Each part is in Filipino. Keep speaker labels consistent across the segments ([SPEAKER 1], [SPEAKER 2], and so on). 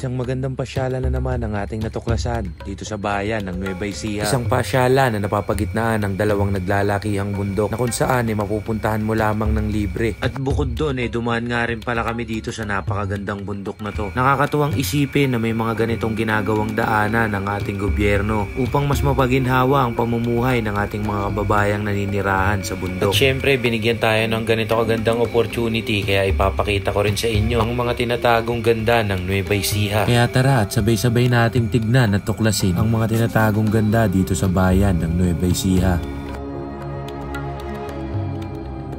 [SPEAKER 1] Isang magandang pasyalan na naman ang ating natuklasan dito sa bayan ng Nueva Ecija. Isang pasyalan na napapagitnaan ng dalawang naglalakihang bundok na kung saan ay mapupuntahan mo lamang ng libre. At bukod doon dumaan nga rin pala kami dito sa napakagandang bundok na to. Nakakatuwang isipin na may mga ganitong ginagawang daanan ng ating gobyerno upang mas mapaginhawa ang pamumuhay ng ating mga kababayang naninirahan sa bundok. At syempre binigyan tayo ng ganito kagandang opportunity kaya ipapakita ko rin sa inyo ang mga tinatagong ganda ng Nueva Ecija. Kaya tara at sabay-sabay nating tignan at tuklasin ang mga tinatagong ganda dito sa bayan ng Nueva Ecija.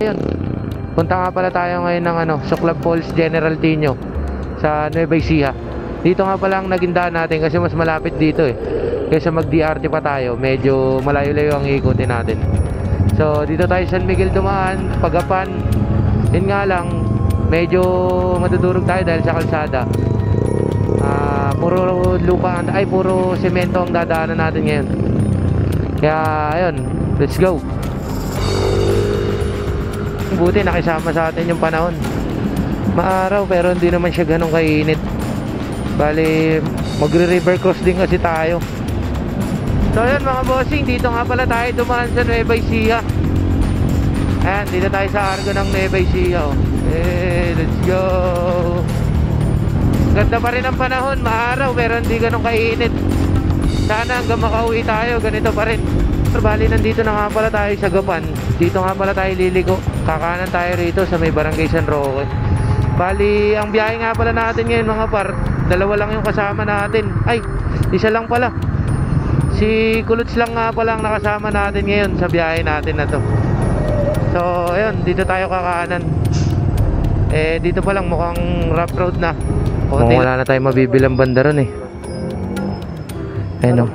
[SPEAKER 2] Ayun, punta nga pala tayo ngayon ng Suklab Falls General Tino sa Nueva Ecija. Dito nga pala ang naging daan natin kasi mas malapit dito kaysa mag-DRT pa tayo, medyo malayo-layo ang ikutin natin. So dito tayo San Miguel dumaan, Pagapan. Yun nga lang, medyo madudurog tayo dahil sa kalsada. Puro lupa, puro semento ang dadaanan natin ngayon. Kaya ayun, let's go. Buti nakisama sa atin yung panahon. Maaraw pero hindi naman siya ganun kainit. Bali magre-river cross din kasi tayo. So ayun mga bossing, dito nga pala tayo dumaan sa Nueva Ecija. Ayan, dito tayo sa Argo ng Nueva Ecija. Let's go. Ganda pa rin ang panahon, maaraw pero hindi ganun kainit. Sana hanggang makauwi tayo, ganito pa rin. Bali nandito na nga pala tayo sa Gapan. Dito nga pala tayo liliko. Kakanan tayo rito sa may Barangay San Roque. Bali ang biyahe nga pala natin ngayon mga par, dalawa lang yung kasama natin. Ay, isa lang pala. Si Kuluts lang nga pala ang nakasama natin ngayon sa biyahe natin na to. So ayun, dito tayo kakanan. Dito pa lang mukhang rough road na. Kung wala na tayong mabibilang banda ron Ayun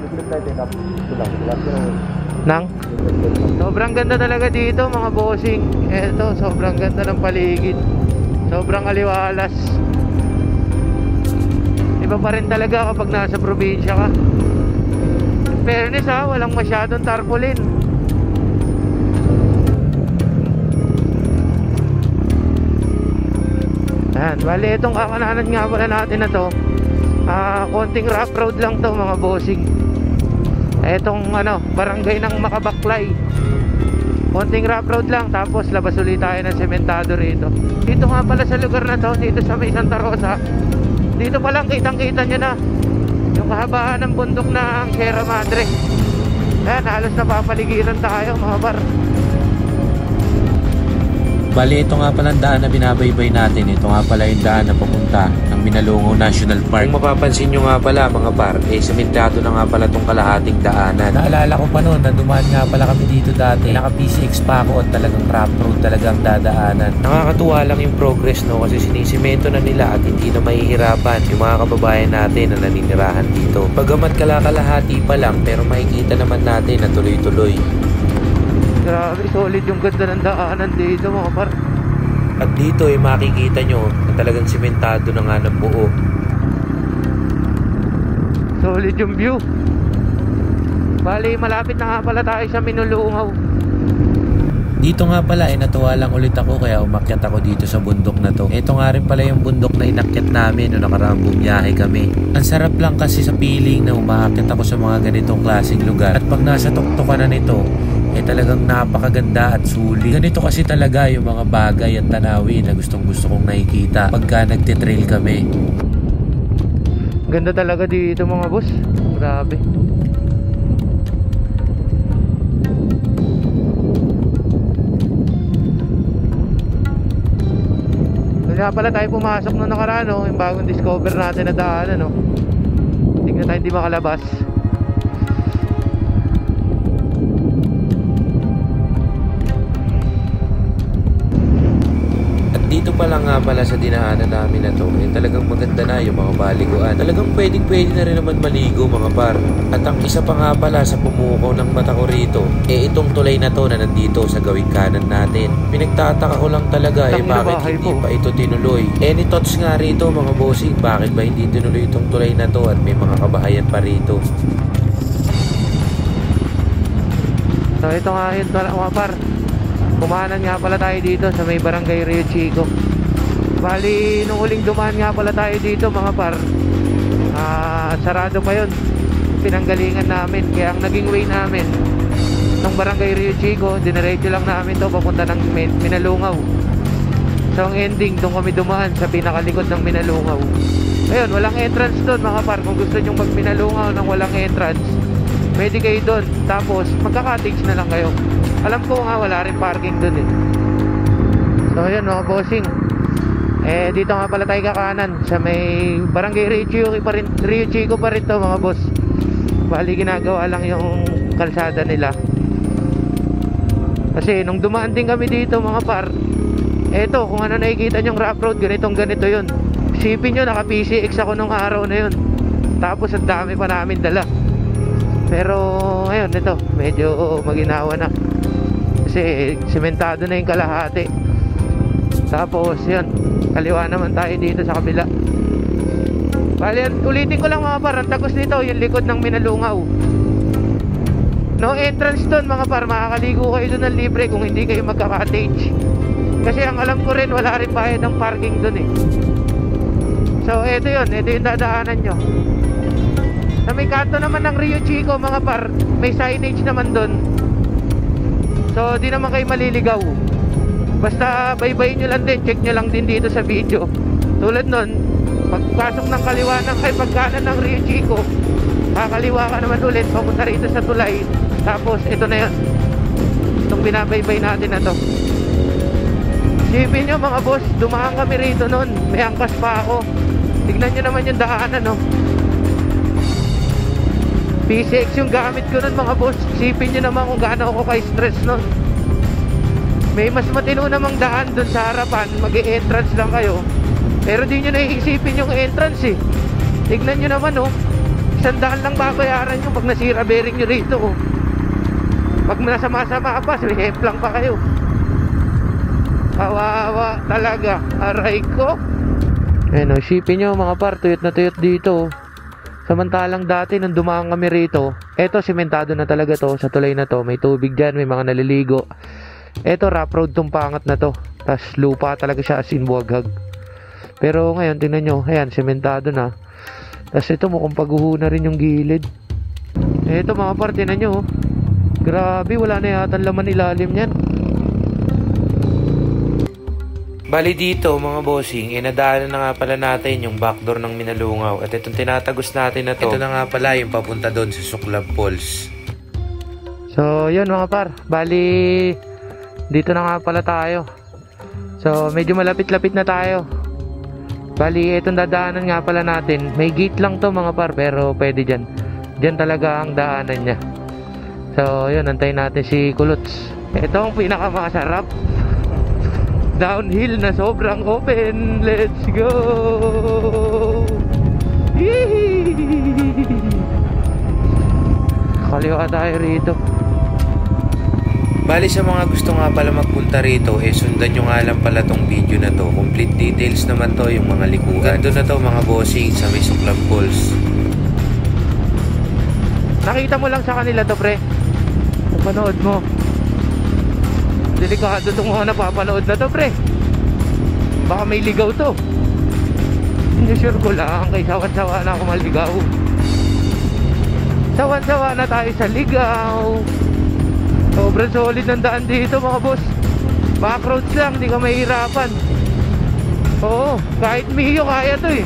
[SPEAKER 2] Nang sobrang ganda talaga dito mga bossing. Eto, sobrang ganda ng paligid. Sobrang aliwalas. Iba pa rin talaga kapag nasa probinsya ka. In fairness walang masyadong tarpaulin. Ayan, bali itong kakananan nga pala natin na to, konting rough road lang to mga bossing. Itong barangay ng Makabaklay, konting rough road lang, tapos labas ulit tayo ng sementado rito. Dito nga pala sa lugar na to, dito sa may Santa Rosa, dito palang kitang kita nyo na yung kahabaan ng bundok ng Sierra Madre. Ayan, halos napapaligiran tayo mga bar.
[SPEAKER 1] Bali, ito nga pala ang daan na binabaybay natin. Ito nga pala yung daan na papunta ng Minalongo National Park. Kung mapapansin nyo nga pala mga par, sementado na nga pala itong kalahating daanan. Naalala ko pa noon na dumaan nga pala kami dito dati. Naka PCX pa ako at talagang rough road talagang dadaanan. Nakakatuwa lang yung progress kasi sinisimento na nila at hindi na mahihirapan yung mga kababayan natin na naninirahan dito. Pagamat kalakalahati pa lang pero makikita naman natin na tuloy-tuloy.
[SPEAKER 2] Grabe, solid yung ganda ng daanan dito mga par.
[SPEAKER 1] At dito makikita nyo na talagang simentado na nga ng buo.
[SPEAKER 2] Solid yung view. Bali malapit na nga pala tayo sa Minulungaw.
[SPEAKER 1] Dito nga pala natuwa lang ulit ako kaya umakyat ako dito sa bundok na to. Ito nga rin pala yung bundok na inakyat namin noong nakaraang bumiyahe kami. Ang sarap lang kasi sa feeling na umaakyat ako sa mga ganitong klaseng lugar. At pag nasa tuktukan na nito, talagang napakaganda at sulit. Ganito kasi talaga yung mga bagay at tanawin na gustong kong nakikita pagka nagtitrail kami.
[SPEAKER 2] Ganda talaga dito mga boss. Grabe. Kaya pala tayo pumasok nung nakaraan yung bagong discover natin na daanan tingnan tayo hindi makalabas.
[SPEAKER 1] Dito pa lang nga pala sa dinaanan namin na to, talagang maganda na yung mga baliguan. Talagang pwede na rin naman maligo mga par. At ang isa pa nga pala sa pumukaw ng mata ko rito, itong tulay na to na nandito sa gawing kanan natin. Pinagtataka ko lang talaga bakit hindi pa ito tinuloy. Any thoughts nga rito mga bossing, bakit ba hindi tinuloy itong tulay na to at may mga kabahayan pa rito?
[SPEAKER 2] So ito nga yun mga par. Kumanan nga pala tayo dito sa may Barangay Rio Chico. Bali, nung uling dumaan nga pala tayo dito mga par, sarado pa yun pinanggalingan namin. Kaya ang naging way namin ng barangay Rio Chico, dinerecho lang namin to papunta ng Minalungaw. So ang ending, doon kami dumaan sa pinakalikod ng Minalungaw. Ayun, walang entrance doon mga par. Kung gusto nyo mag Minalungaw ng walang entrance, pwede kayo doon. Tapos magka-cottage na lang kayo. Alam ko nga wala rin parking doon eh. So ayun mga bossing, dito nga pala tayo kakanan sa may barangay Rio Chico pa rin to mga boss. Bali ginagawa lang yung kalsada nila. Kasi nung dumaan din kami dito mga par, eto kung ano nakikita nyong rough road, ganito yun. Isipin nyo, naka PCX ako nung araw na yun. Tapos ang dami pa namin dala. Pero ngayon ito, medyo maginawa na. Kasi sementado na yung kalahati. Tapos yun, kaliwa naman tayo dito sa kabila. Bali, ulitin ko lang mga par, ang tagos nito, yung likod ng Minalungaw. No entrance doon mga par, makakaligo kayo doon ng libre kung hindi kayo magka-cottage. Kasi ang alam ko rin, wala rin bayad ng parking doon eh. So ito yung dadaanan nyo. Sa may kanto naman ng Rio Chico mga par, may signage naman doon. So di naman kayo maliligaw. Basta baybayin nyo lang din, check nyo lang din dito sa video. Tulad nun, pagpasok ng kaliwa ng pagkanan ng Rio Chico, kakaliwa ka naman ulit papunta rito sa tulay. Tapos ito na yun, itong binabaybay natin na to. Isipin nyo mga boss, dumaan kami rito nun, may angkas pa ako. Tignan nyo naman yung daanan no. PCX yung gamit ko nun mga boss. Isipin nyo naman kung gaano ako ka-stress nun. May mas matino namang daan dun sa harapan, mag-e-entrance lang kayo. Pero di nyo naiisipin yung entrance eh. Tignan nyo naman oh, 100 lang babayaran nyo pag nasira bearing nyo rito oh. Pag nasama-sama pa, sihip lang pa kayo. Kawawa talaga, aray ko. Ayun oh, isipin nyo mga par, tuyot na tuyot dito. Samantalang dati nung dumaan kami rito, eto sementado na talaga to, sa tulay na to, may tubig dyan, may mga naliligo. Eto rough road tong pangat na to, tas lupa talaga siya as in buwaghag. Pero ngayon tingnan nyo, ayan sementado na. Tas ito mukhang paghuho na rin yung gilid. Eto mga par, tingnan nyo oh. Grabe, wala na yata laman ilalim yan.
[SPEAKER 1] Bali dito mga bossing, nadaanan na nga pala natin yung backdoor ng Minalungaw. At itong tinatagos natin na to, ito na nga pala yung papunta doon sa Suklab Falls.
[SPEAKER 2] So yun mga par, bali dito na nga pala tayo. So medyo malapit-lapit na tayo. Bali itong dadaanan nga pala natin, may gate lang to mga par, pero pwede dyan. Dyan talaga ang daanan nya. So yun, antayin natin si Kulots. Ito ang pinakamasarap, downhill na sobrang open. Let's go! Yee! Kaliwa tayo rito.
[SPEAKER 1] Bali sa mga gusto nga pala magpunta rito, sundan nyo nga lang pala tong video na to. Complete details naman to, yung mga likugan. Doon na to mga bossing sa may Suklab Falls.
[SPEAKER 2] Nakita mo lang sa kanila to pre, napanood mo. Delikado itong mga napapanood na to pre, baka may ligaw to. Sure ko lang, kay sawan-sawa na ako maligaw. Sawan-sawa na tayo sa ligaw. Sobrang solid ng daan dito mga boss. Backroads lang, di ka mahirapan. Oo, kahit Mio kaya to eh.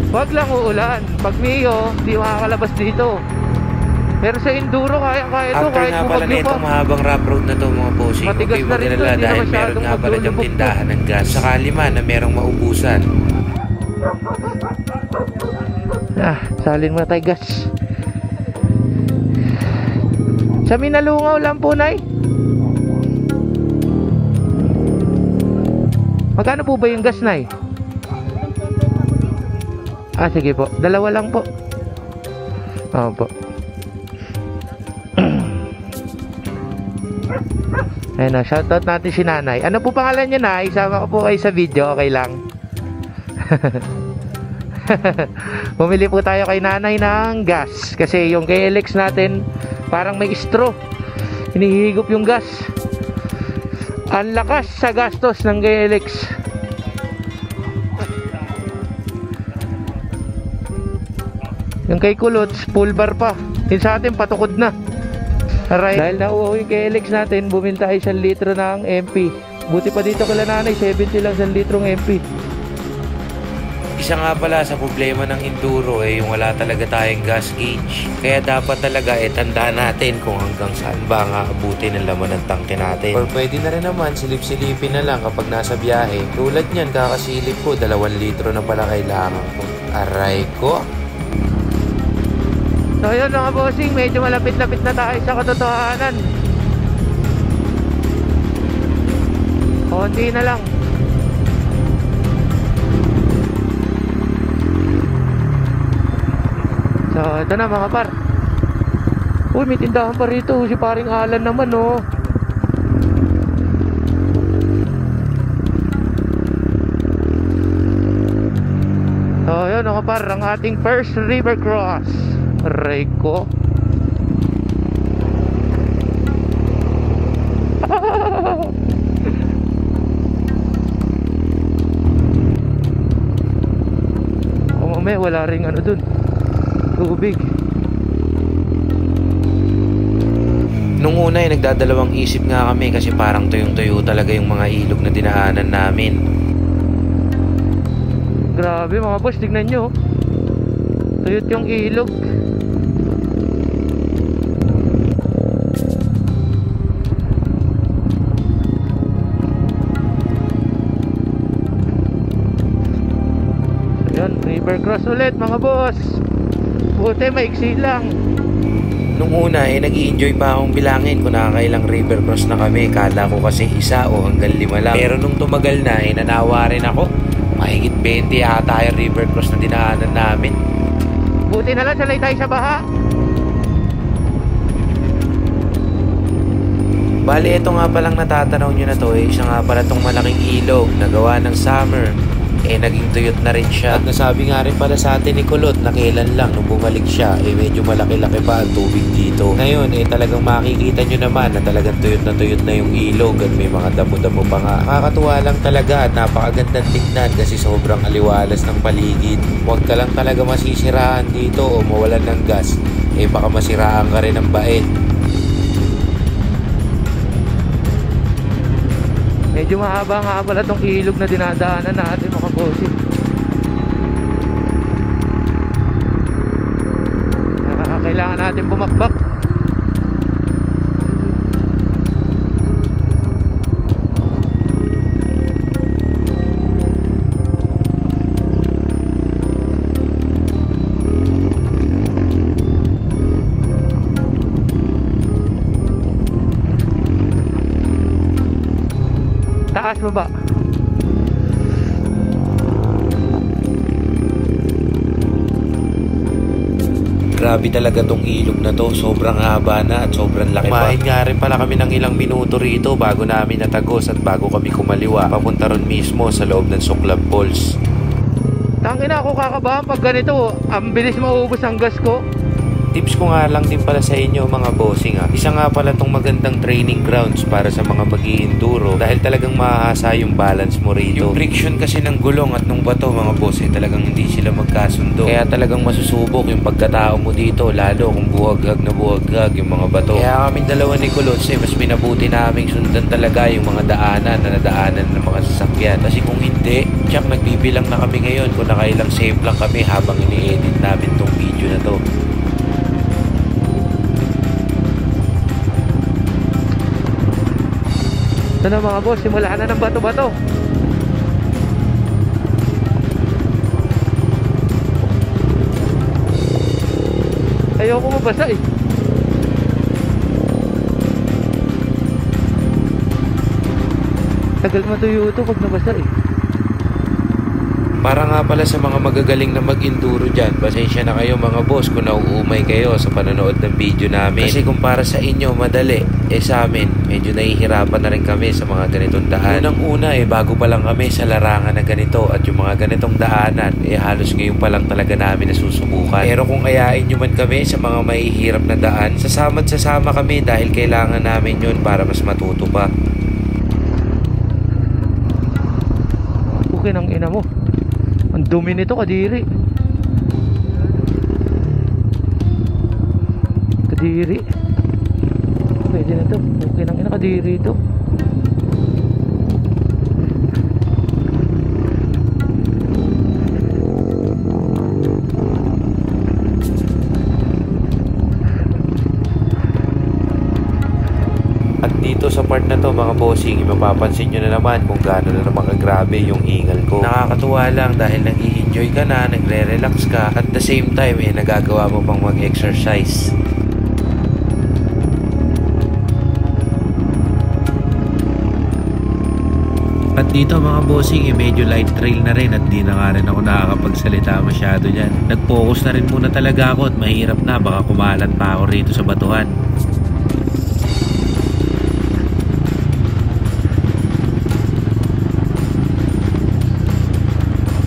[SPEAKER 2] Wag lang uulan. Pag Mio, di makakalabas dito. Pero sa enduro kaya to.
[SPEAKER 1] After
[SPEAKER 2] kahit
[SPEAKER 1] nga pala na itong mahabang rough road na to mga bossing,
[SPEAKER 2] matigas
[SPEAKER 1] okay
[SPEAKER 2] na rin to,
[SPEAKER 1] magdala dahil meron nga pala dyang tindahan ng gas. Sakali man na merong maubusan.
[SPEAKER 2] Salin mo na tayo gas. Sa Minalungaw lang po, Nay. Magkano po ba yung gas, Nay? Sige po, dalawa lang po. Opo. Ayun na, shoutout natin si Nanay. Ano po pangalan niya, Nay? Sama ko po kayo sa video, okay lang. Bumili po tayo kay Nanay ng gas. Kasi yung KLX natin, parang may straw. Hinihigop yung gas. Ang lakas sa gastos ng KLX. Yung kay Kulots, full bar pa. Yung sa atin, patukod na. Alright. Dahil nauuwi yung kay Alex natin, bumili tayo 1 litro ng MP. Buti pa dito kala nanay, 70 lang 1 litrong MP.
[SPEAKER 1] Isa nga pala sa problema ng enduro yung wala talaga tayong gas gauge. Kaya dapat talaga tandaan natin kung hanggang saan ba nga abutin ng laman ng tangke natin. Or pwede na rin naman silip-silipin na lang kapag nasa biyahe. Tulad niyan, kakasilip ko 2 litro na pala kailangan ko. Aray ko.
[SPEAKER 2] So yun mga bossing, medyo malapit-lapit na tayo sa katotohanan. Konti na lang. So ito na mga par. Uy, may tindahan pa rito. Si paring Alan naman oh. So yun mga par, ang ating first river cross. Aray ko. O mamaya wala ring ano dun, tubig.
[SPEAKER 1] Nung una nagdadalawang isip nga kami kasi parang tuyong-tuyo talaga yung mga ilog na dinaanan namin.
[SPEAKER 2] Grabe mga boss, tignan nyo. Tuyot yung ilog. River cross ulit mga boss. Buti maiksi lang.
[SPEAKER 1] Nung una nag-i-enjoy pa akong bilangin kung nakakailang river cross na kami. Kala ko kasi 1 o hanggang 5 lang. Pero nung tumagal na nanawa rin ako. Mahigit 20 ata yung river cross na dinaanan namin.
[SPEAKER 2] Buti na lang sanay tayo sa baha.
[SPEAKER 1] Bali ito nga palang natatanaw nyo na to isa nga pala tong malaking ilog na gawa ng summer. Naging tuyot na rin siya. At nasabi nga rin pala sa atin ni Kulot na kailan lang nung bumalik siya medyo malaki-laki pa ang tubig dito. Ngayon talagang makikita nyo naman na talagang tuyot na yung ilog at may mga damo-damo pa nga. Nakakatuwa lang talaga at napakagandang tignan kasi sobrang aliwalas ng paligid. Huwag ka lang talaga masisiraan dito o mawalan ng gas. Baka masiraan ka rin ng bait.
[SPEAKER 2] Medyo mahaba nga pala tong ilog na dinadaanan natin mga bossing. Kailangan natin bumakbak. Taas mo ba?
[SPEAKER 1] Grabe talaga tong ilog na to. Sobrang haba na at sobrang laki pa. Kumain nga rin pala kami ng ilang minuto rito bago namin natagos at bago kami kumaliwa. Papunta ron mismo sa loob ng Suklab Falls.
[SPEAKER 2] Tangina ako kakabahan pag ganito. Ang bilis maubos ang gas ko.
[SPEAKER 1] Tips ko nga lang din pala sa inyo mga bossing Isa nga pala tong magandang training grounds para sa mga mag-i-enduro dahil talagang mahasa yung balance mo rito. Yung friction kasi ng gulong at ng bato mga boss talagang hindi sila magkasundo. Kaya talagang masusubok yung pagkatao mo dito lalo kung buhaghag na buhaghag yung mga bato. Kaya kaming dalawa ni Kulots mas minabuti naming sundan talaga yung mga daanan na nadaanan ng mga sasakyan. Kasi kung hindi, tsak nagbibilang na kami ngayon kung nakailang save lang kami habang ini-edit namin tong video na to.
[SPEAKER 2] Ito na mga boss, simula na ng bato-bato. Ayoko mabasa Tagal matuyo ito pag nabasa
[SPEAKER 1] Para nga pala sa mga magagaling na mag-enduro dyan, pasensya na kayo mga boss kung nauumay kayo sa panonood ng video namin. Kasi kung para sa inyo madali, sa amin, medyo nahihirapan na rin kami sa mga ganitong daan. Unang-una bago pa lang kami sa larangan na ganito at yung mga ganitong daanan, halos ngayon pa lang talaga namin nasusubukan. Pero kung ayain nyo man kami sa mga mahihirap na daan, sasama't sasama kami dahil kailangan namin yun para mas matuto pa.
[SPEAKER 2] Okay ng ina mo. Ang dumi nito kadiri. Kadiri. Pwede na to. Okay nang ina, kadiri to.
[SPEAKER 1] At dito sa part na to mga bossing, mapapansin nyo na naman kung gaano na naman kagrabe yung hingal ko. Nakakatuwa lang dahil nag-i-enjoy ka na, nagre-relax ka, at the same time nagagawa mo pang mag-exercise. At dito mga bossing, medyo light trail na rin at di na nga rin ako nakakapagsalita masyado dyan. Nag-focus na rin muna talaga ako at mahirap na, baka kumalat pa ako rito sa batuhan.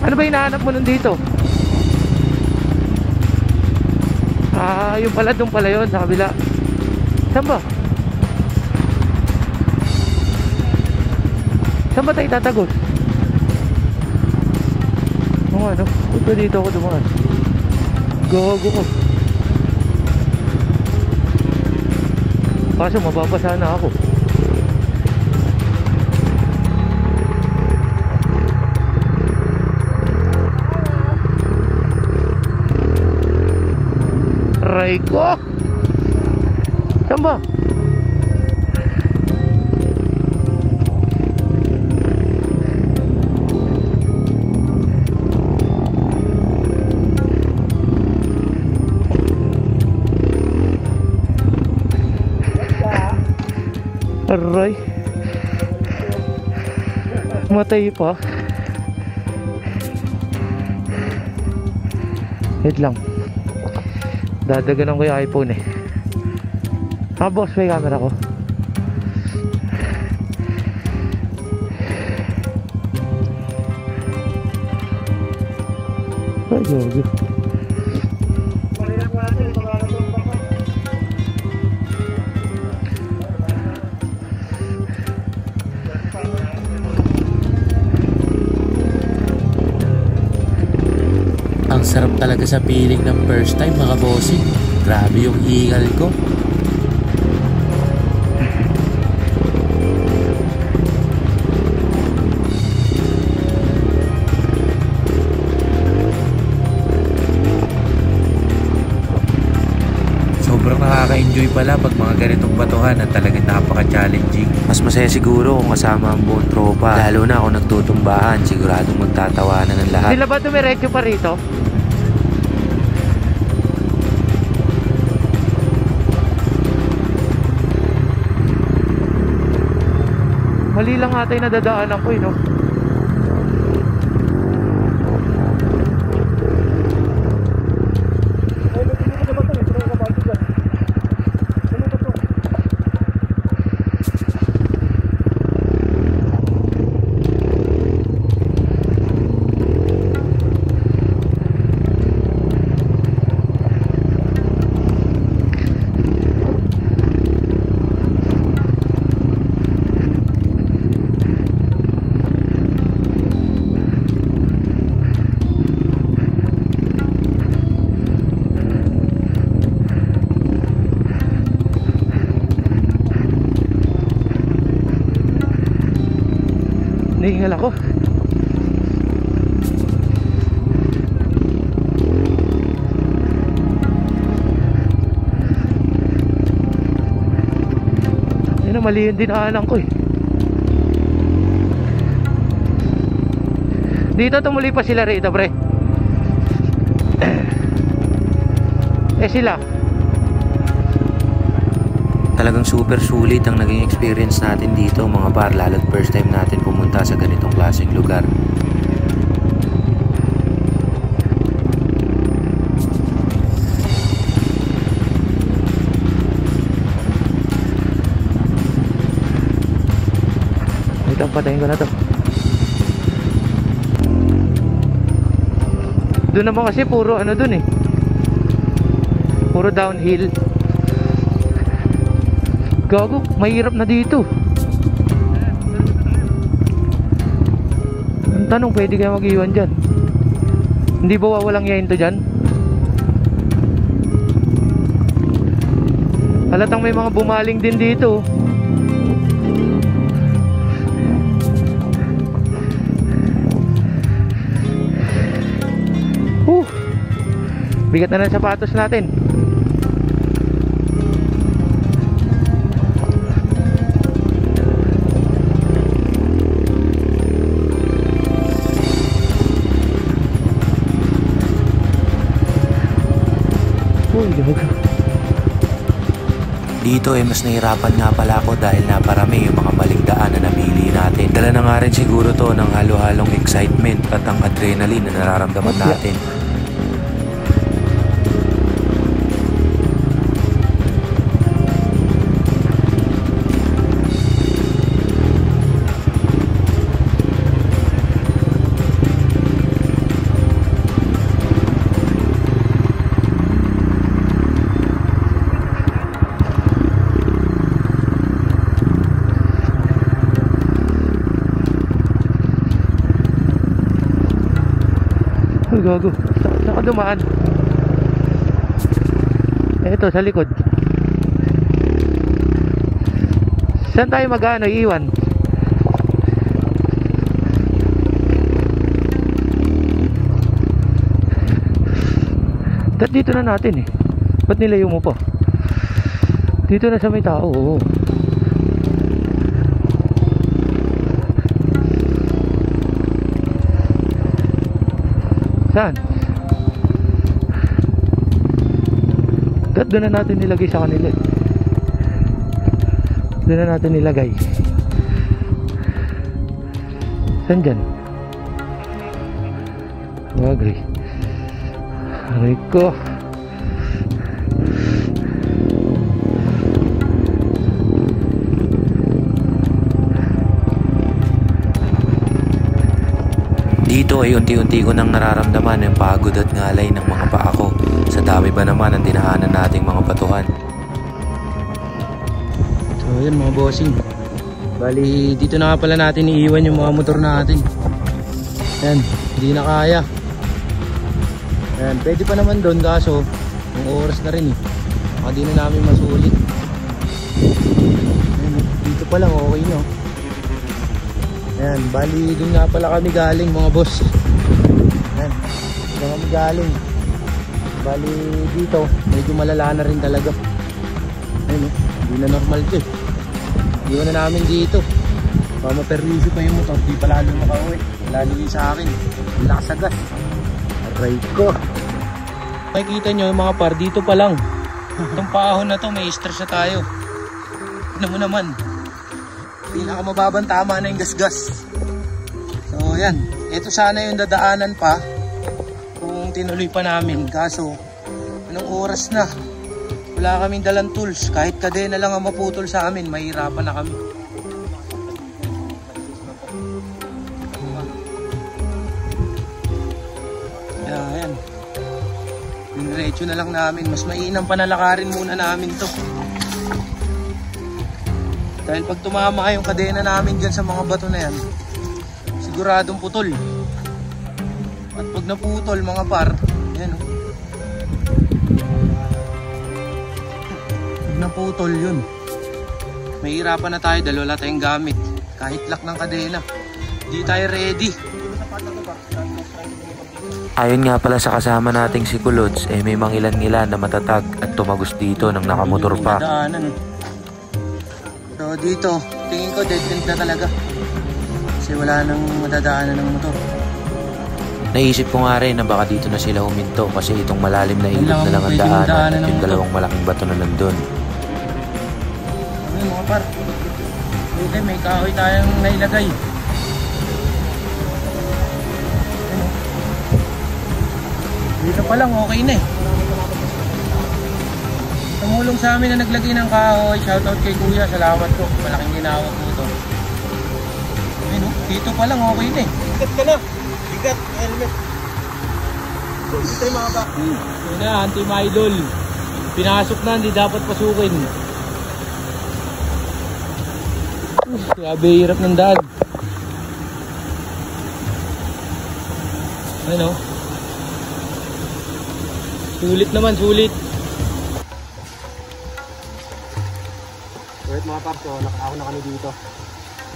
[SPEAKER 2] Ano ba hinahanap mo nun dito? Yung pala, doon pala yun, sa kabila. Saan ba? Saan ba tayo tatagos? Ano? Ito dito ako dumaan. Gago ko. Kaso mababasa na ako. Aray ko! Saan ba? Aray. Matay pa. Wait lang. Dadaganan ko yung iPhone eh. Boss, may camera ko. Ay, gago.
[SPEAKER 1] Ang sarap talaga sa feeling ng first time mga bossing. Grabe yung hingal ko. Sobrang nakaka-enjoy pala pag mga ganitong batuhan at talagang napaka-challenging. Mas masaya siguro kung kasama ang buong tropa. Lalo na kung nagtutumbahan, siguradong magtatawanan ng lahat.
[SPEAKER 2] Sila ba dumiretso pa rito? Mali lang ata yung nadadaanan ko eh, no? Nahingal ako. Yun na, mali yung dinaanan ko eh. Dito tumuli pa sila rito, pre. Sila
[SPEAKER 1] Talagang super sulit ang naging experience natin dito mga par, lalo't first time natin pumunta sa ganitong klaseng lugar.
[SPEAKER 2] Ito, patayin ko na to. Doon naman kasi puro ano dun eh, puro downhill. Gago, mahirap na dito. Ang tanong, pwede kaya mag-iwan dyan? Hindi ba wawalang yain to dyan? Halatang may mga bumaling din dito. Bigat na ng sapatos natin.
[SPEAKER 1] Dito mas nahirapan nga pala ako dahil naparami yung mga maling daan na napili natin. Dala na nga rin siguro to ng halo-halong excitement at ang adrenaline na nararamdaman natin.
[SPEAKER 2] Gago, saan ka dumaan? Eto sa likod. Saan tayo mag-ano iwan? Dito na natin eh. Ba't nilayo mo pa? Dito na sa may tao. Oo. Saan? Doon na natin nilagay sa kanila. Doon na natin nilagay. Saan dyan? Bagay. Aray ko.
[SPEAKER 1] Dito ay unti-unti ko nang nararamdaman yung pagod at ngalay ng mga paa ko. Sa dami ba naman ang dinahanan nating mga batuhan.
[SPEAKER 3] So yun mga bossing, bali dito na nga pala natin iiwan yung mga motor natin. Yan, hindi na kaya. Yan, pwede pa naman doon kaso yung oras na rin eh. Baka di na namin masulit. Yan, dito pa lang okay no. Ayan, bali doon nga pala kami galing mga boss. Ayan, doon kami galing. Bali dito, medyo malala na rin talaga. Ayan o, hindi na normal ito eh. Iwan na namin dito. Baka maperwisyo pa yung motor, di pa lalo makauwi. Lalo yung sa akin, lakas sa gas. Aray ko. Makikita nyo yung mga par, dito pa lang. Itong paahon na to, may stress na tayo. Tignan mo naman. Pinakamababang tama na yung gasgas. So yan, ito sana yung dadaanan pa kung tinuloy pa namin. Kaso anong oras na, wala kaming dalang tools. Kahit kadena lang ang maputol sa amin, mahirapan na kami. Yan, diretso na lang namin. Mas mainam panalakarin muna namin to. Dahil pag tumama yung kadena namin dyan sa mga bato na yan, siguradong putol. At pag naputol mga par, yan o. Pag naputol yun, mahirapan na tayo dahil wala tayong gamit. Kahit lock ng kadena, di tayo ready.
[SPEAKER 1] Ayon nga pala sa kasama nating si Kulods, may mangilan-ngilan na matatag at tumagos dito ng nakamotor pa.
[SPEAKER 3] So dito, tingin ko dead end na talaga. Kasi wala nang madadaanan ng motor.
[SPEAKER 1] Naisip ko nga rin na baka dito na sila huminto kasi itong malalim na ilog na lang ang daanan at yung dalawang malaking bato na nandun.
[SPEAKER 3] Ay mga par, okay, may kahoy tayong nailagay. Dito pa lang okay na eh. Tumulong sa amin na naglagay ng kahoy. Shoutout kay kuya, salamat po. Malaking ginawa po ito. Ayun, dito pa lang okay na eh. Bigat ka na. Bigat, helmet. Dito tayo mga ba? Yun na, anti-idol. Pinasok na, hindi dapat pasukin. Grabe, hirap ng daan. Ayun o. Sulit naman, sulit. Alright mga par, so nakahon na kami dito.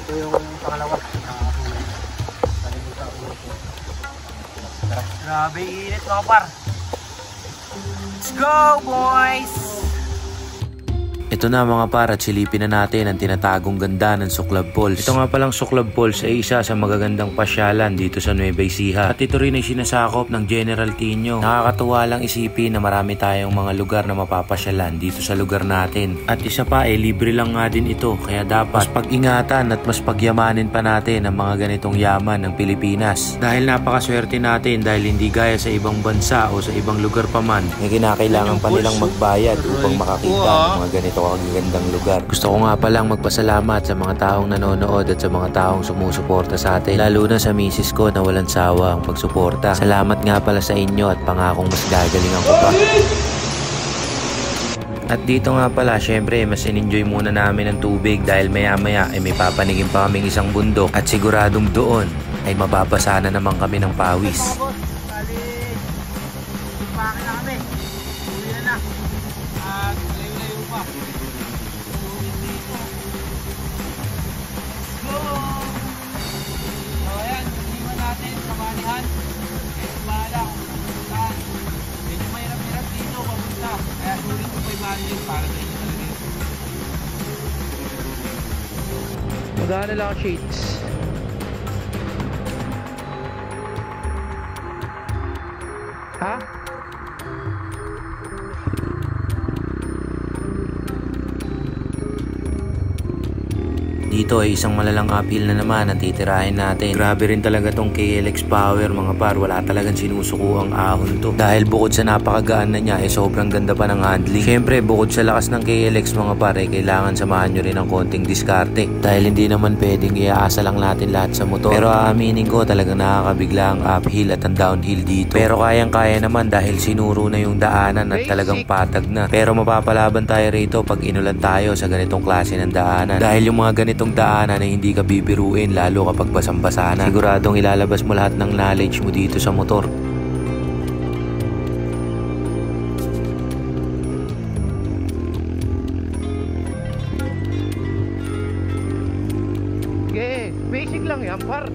[SPEAKER 3] Ito yung pangalawa.
[SPEAKER 2] Grabe init mga par. Let's go boys!
[SPEAKER 1] Ito na mga par at silipin na natin ang tinatagong ganda ng Suklab Falls. Ito nga palang Suklab Falls ay isa sa magagandang pasyalan dito sa Nueva Ecija. At ito rin ay sinasakop ng General Tino. Nakakatuwa lang isipin na marami tayong mga lugar na mapapasyalan dito sa lugar natin. At isa pa ay libre lang nga din ito. Kaya dapat mas pag-ingatan at mas pagyamanin pa natin ang mga ganitong yaman ng Pilipinas. Dahil napakaswerte natin dahil hindi gaya sa ibang bansa o sa ibang lugar pa man, may kinakailangan pa nilang magbayad upang makakita ng mga ganito ang gandang lugar. Gusto ko nga palang magpasalamat sa mga taong nanonood at sa mga taong sumusuporta sa atin, lalo na sa misis ko na walang sawa ang pagsuporta. Salamat nga pala sa inyo at pangakong mas gagalingan ko pa. At dito nga pala, syempre, mas in-enjoy muna namin ang tubig dahil maya-maya ay may papanigin pa kaming isang bundok at siguradong doon ay mababasa na naman kami ng pawis.
[SPEAKER 2] Magana lang ang sheets. Ha?
[SPEAKER 1] Dito ay isang malalang uphill na naman ang titirahin natin. Grabe rin talaga tong KLX Power mga par. Wala talagang sinusuko ang ahon to. Dahil bukod sa napakagaan na niya ay sobrang ganda pa ng handling. Syempre bukod sa lakas ng KLX mga par ay kailangan samahan nyo rin ng konting diskarte. Dahil hindi naman pwedeng iaasa lang natin lahat sa motor. Pero aaminin ko talagang nakakabigla ang uphill at ang downhill dito. Pero kayang-kaya naman dahil sinuro na yung daanan at talagang patag na. Pero mapapalaban tayo rito pag inulan tayo sa ganitong klase ng daanan. Dahil yung mga ganitong daanan na hindi ka bibiruin lalo kapag basang-basa na. Siguradong ilalabas mo lahat ng knowledge mo dito sa motor.
[SPEAKER 2] Okay, basic lang yan par.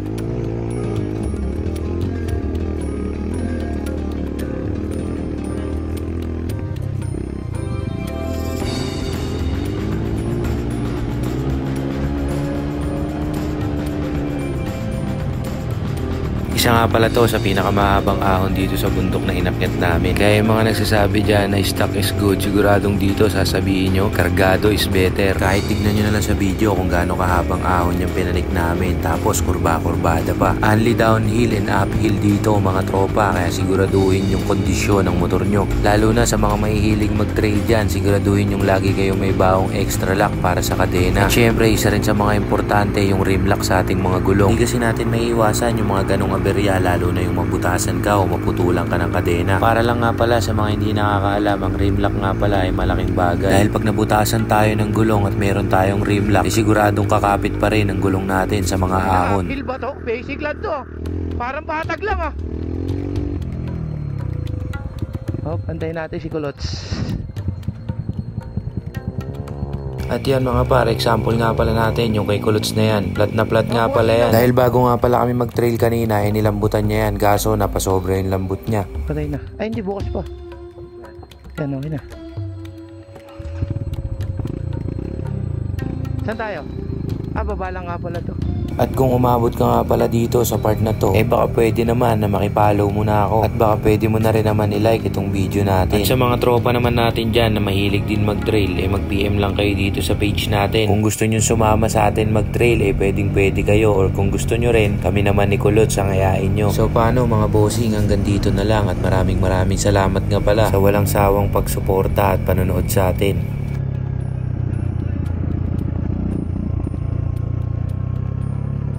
[SPEAKER 1] Isa nga pala to sa pinakamahabang ahon dito sa bundok na inakyat namin. Kaya yung mga nagsasabi dyan na stock is good, siguradong dito sasabihin nyo, kargado is better. Kahit tignan nyo na lang sa video kung gaano kahabang ahon yung pinanik namin. Tapos kurba-kurbada pa. Only downhill and uphill dito mga tropa. Kaya siguraduhin yung kondisyon ng motor nyo. Lalo na sa mga mahihilig mag-trail dyan, siguraduhin yung lagi kayo may baong extra lock para sa kadena. At syempre isa rin sa mga importante yung rim lock sa ating mga gulong. Hindi kasi natin may iwasan yung mga ganong lalo na yung mabutasan ka o maputulan ka ng kadena. Para lang nga pala sa mga hindi nakakaalam, ang rim lock nga pala ay malaking bagay. Dahil pag nabutasan tayo ng gulong at meron tayong rim lock, siguradong kakapit pa rin ang gulong natin sa mga ahon.
[SPEAKER 2] Hill ba to? Basic lang to. Parang patag lang ah. Hop, antayin natin si Kulots.
[SPEAKER 1] At yan mga par, example nga pala natin yung kay Kulots na yan. Plat na plat nga pala yan. Dahil bago nga pala kami mag-trail kanina, ay nilambutan niya yan. Kaso napasobra yung lambut niya.
[SPEAKER 2] Patay na. Ay hindi, bukas pa. Yan, okay na. Saan tayo? Ah, baba lang nga pala to.
[SPEAKER 1] At kung umabot ka nga pala dito sa part na to, baka pwede naman na makipollow mo na ako. At baka pwede mo na rin naman i-like itong video natin. At sa mga tropa naman natin dyan na mahilig din mag-trail, mag-PM lang kayo dito sa page natin. Kung gusto nyo sumama sa atin mag-trail, pwedeng pwede kayo. Or kung gusto nyo rin, kami naman ni Kulots ang ayain nyo. So paano mga bossing, hanggang dito na lang. At maraming salamat nga pala sa walang sawang pagsuporta at panonood sa atin.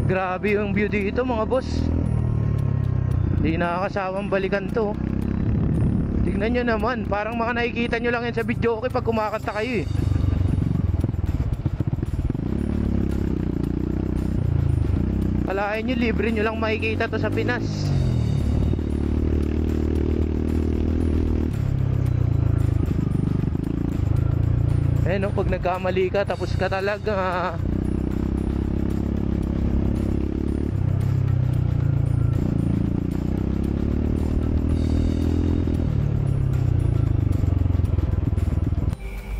[SPEAKER 2] Grabe yung view dito mga boss. Hindi nakakasawang balikan to. Tignan nyo naman, parang mga nakikita nyo lang yan sa video okay pag kumakanta kayo eh. Kalahin nyo, libre nyo lang makikita to sa Pinas. Eh no, pag nagkamali ka, tapos ka talaga.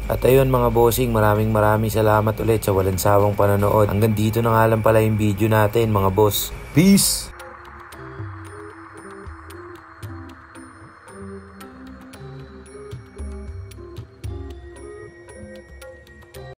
[SPEAKER 1] At ayun mga bossing, maraming salamat ulit sa walang sawang panonood. Hanggang dito na nga lang pala yung video natin mga boss. Peace!